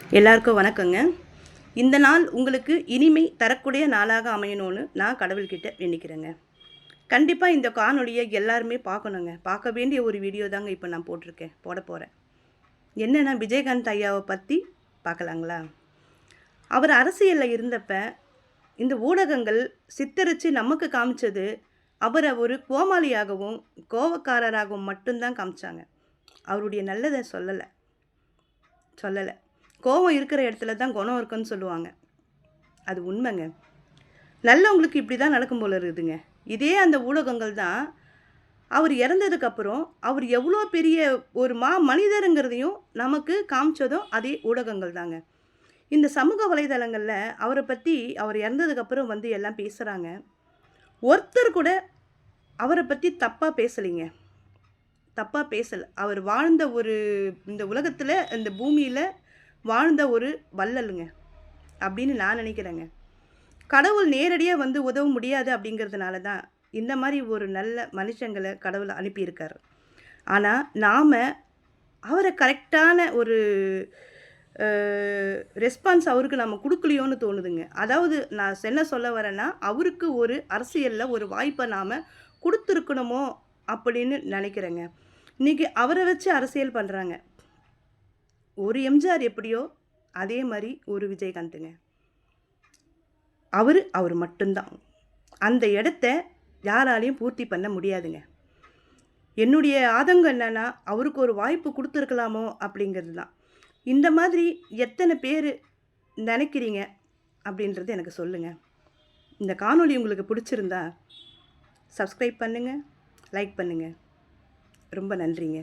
எல்லாருக்கும் வணக்கங்க. இந்த நாள் உங்களுக்கு இனிமை தரக்கூடிய நாளாக அமையணும்னு நான் கடவுள்கிட்ட வேண்டிக்கிறேங்க. கண்டிப்பா இந்த காணொளிய எல்லாருமே பார்க்கணுங்க. பார்க்க வேண்டிய ஒரு வீடியோ தாங்க இப்ப நான் போடப் போறேன். என்னன்னா விஜயகாந்த் ஐயாவ பத்தி பார்க்கலாங்களா? அவர் அரசியல்ல இருந்தப்ப, இந்த ஊடகங்கள் சித்தரிச்சு நமக்கு காமிச்சது, அவர ஒரு கோமாளியாகவும், கோவக்காரராகவும் மட்டும் தான் காமிச்சாங்க. அவருடைய நல்லத சொல்லல. கோவம் இருக்கிற இடத்துல தான் குணம் இருக்குன்னு சொல்லுவாங்க. அது உண்மைங்க. நல்லவங்களுக்கு இப்படி தான் நடக்கும் போல இருக்குதுங்க. இதே அந்த ஊடகங்கள் தான் அவர் இறந்ததுக்கப்புறம், அவர் எவ்வளோ பெரிய ஒரு மனிதருங்கிறதையும் நமக்கு காமிச்சதும் அதே ஊடகங்கள் தாங்க. இந்த சமூக வலைதளங்கள்ல அவர பத்தி அவர் இறந்ததுக்கப்புறம் வந்து எல்லாம் பேசுறாங்க. ஒருத்தர் கூட அவர பத்தி தப்பா பேசலைங்க. தப்பா பேசல. அவர் வாழ்ந்த இந்த உலகத்தில, இந்த பூமியில வாழ்ந்த ஒரு வள்ளலுங்க. அப்படின்னு நான் நினைக்கிறேங்க. கடவுள் நேரடியா வந்து உதவ முடியாது அப்படிங்கிறதுனால தான், இந்த மாரி ஒரு நல்ல மனுஷங்கள கடவுள் அனுப்பியிருக்காரு. ஆனா, நாம அவர கரெக்டான ஒரு அ ரெஸ்பான்ஸ் அவருக்கு நம்ம குடுக்கலையோன்னு தோணுதுங்க. அதாவது நான் என்ன சொல்ல வரேன்னா, அவருக்கு ஒரு அரசியல்ல ஒரு வாய்ப்ப நாம குடுத்துருக்கணுமோ அப்படின்னு நெனைக்கிறேங்க. இன்னைக்கு அவர வச்சு அரசியல் பண்றாங்க. ஒரு எம்ஜிஆர் எப்படியோ, அதே மாரி ஒரு விஜயகாந்துங்க. அவரு மட்டும்தான். அந்த இடத்த யாராலயும் பூர்த்தி பண்ண முடியாதுங்க. என்னுடைய ஆதங்கம் என்னன்னா, அவருக்கு ஒரு வாய்ப்பு குடுத்துருக்கலாமோ அப்படிங்கிறது தான். இந்த மாதிரி எத்தன பேரு நெனைக்கிறீங்க அப்படின்றது எனக்கு சொல்லுங்க. இந்த காணொளி உங்களுக்கு பிடிச்சிருந்தா, சப்ஸ்கிரைப் பண்ணுங்க, லைக் பண்ணுங்க. ரொம்ப நன்றிங்க.